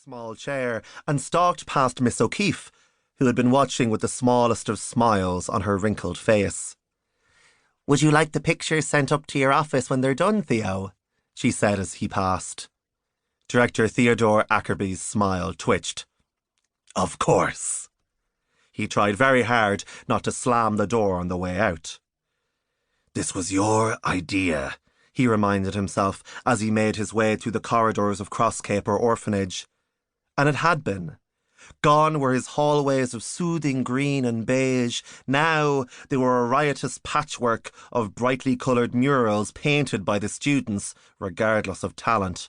small chair and stalked past Miss O'Keefe, who had been watching with the smallest of smiles on her wrinkled face. "Would you like the pictures sent up to your office when they're done, Theo?" she said as he passed. Director Theodore Ackerby's smile twitched. "Of course." He tried very hard not to slam the door on the way out. "This was your idea," he reminded himself as he made his way through the corridors of Crosscaper Orphanage. And it had been. Gone were his hallways of soothing green and beige. Now they were a riotous patchwork of brightly coloured murals painted by the students, regardless of talent.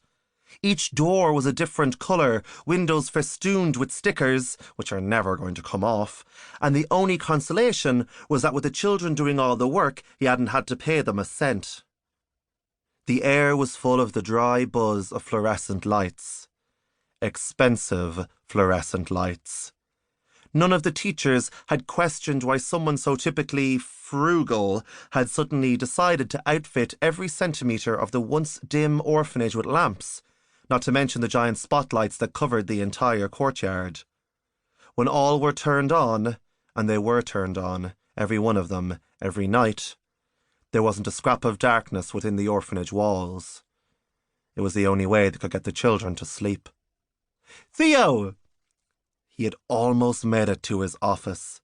Each door was a different colour, windows festooned with stickers, which are never going to come off, and the only consolation was that with the children doing all the work, he hadn't had to pay them a cent. The air was full of the dry buzz of fluorescent lights. Expensive fluorescent lights. None of the teachers had questioned why someone so typically frugal had suddenly decided to outfit every centimetre of the once dim orphanage with lamps, not to mention the giant spotlights that covered the entire courtyard. When all were turned on, and they were turned on, every one of them, every night, there wasn't a scrap of darkness within the orphanage walls. It was the only way they could get the children to sleep. "Theo!" He had almost made it to his office.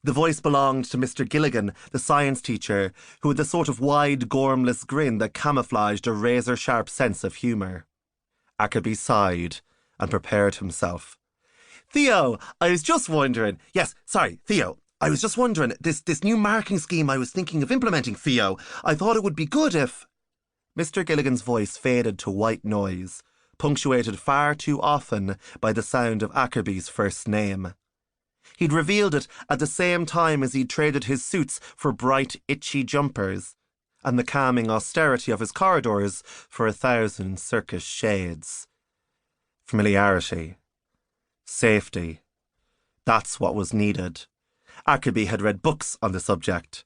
The voice belonged to Mr. Gilligan, the science teacher, who had the sort of wide, gormless grin that camouflaged a razor-sharp sense of humour. Ackerby sighed and prepared himself. "Theo, I was just wondering... Theo, I was just wondering, this new marking scheme I was thinking of implementing, Theo, I thought it would be good if..." Mr. Gilligan's voice faded to white noise, punctuated far too often by the sound of Ackerby's first name. He'd revealed it at the same time as he'd traded his suits for bright, itchy jumpers, and the calming austerity of his corridors for 1,000 circus shades. Familiarity. Safety. That's what was needed. Ackerby had read books on the subject.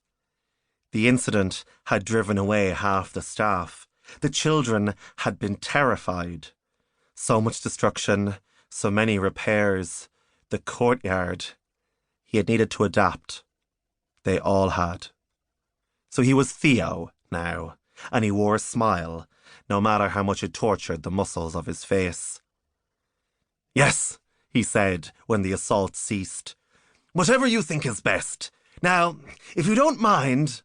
The incident had driven away half the staff. The children had been terrified. So much destruction, so many repairs. The courtyard. He had needed to adapt. They all had. So he was Theo now, and he wore a smile, no matter how much it tortured the muscles of his face. "Yes," he said when the assault ceased. "Whatever you think is best. Now, if you don't mind..."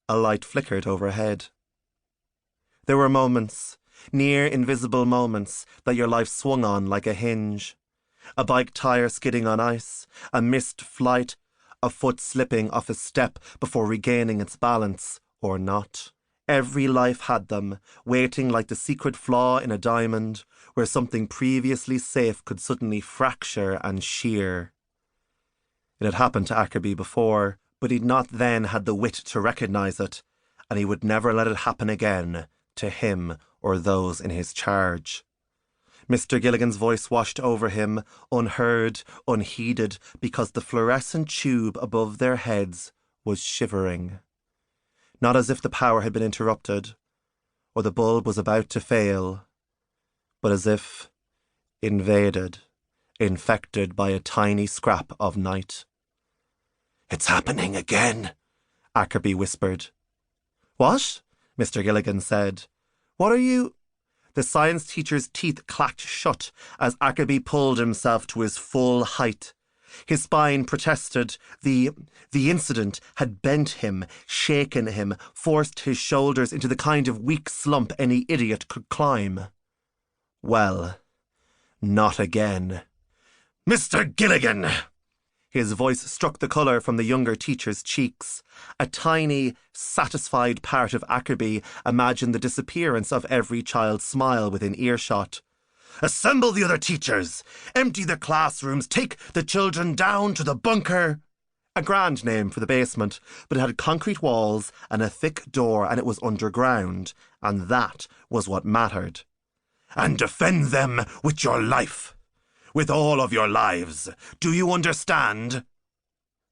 A light flickered overhead. There were moments, near invisible moments, that your life swung on like a hinge. A bike tire skidding on ice, a missed flight, a foot slipping off a step before regaining its balance, or not. Every life had them, waiting like the secret flaw in a diamond, where something previously safe could suddenly fracture and shear. It had happened to Ackerby before, but he'd not then had the wit to recognise it, and he would never let it happen again, to him or those in his charge. Mr. Gilligan's voice washed over him, unheard, unheeded, because the fluorescent tube above their heads was shivering. Not as if the power had been interrupted, or the bulb was about to fail, but as if invaded, infected by a tiny scrap of night. "It's happening again," Ackerby whispered. "What?" Mr. Gilligan said. "What are you—" The science teacher's teeth clacked shut as Ackerby pulled himself to his full height. His spine protested. The incident had bent him, shaken him, forced his shoulders into the kind of weak slump any idiot could climb. Well, not again. "Mr. Gilligan!" His voice struck the colour from the younger teacher's cheeks. A tiny, satisfied part of Ackerby imagined the disappearance of every child's smile within earshot. "Assemble the other teachers! Empty the classrooms! Take the children down to the bunker!" A grand name for the basement, but it had concrete walls and a thick door, and it was underground, and that was what mattered. "And defend them with your life! With all of your lives. Do you understand?"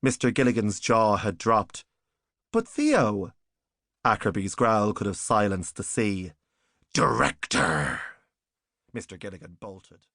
Mr. Gilligan's jaw had dropped. "But Theo..." Ackerby's growl could have silenced the sea. "Director!" Mr. Gilligan bolted.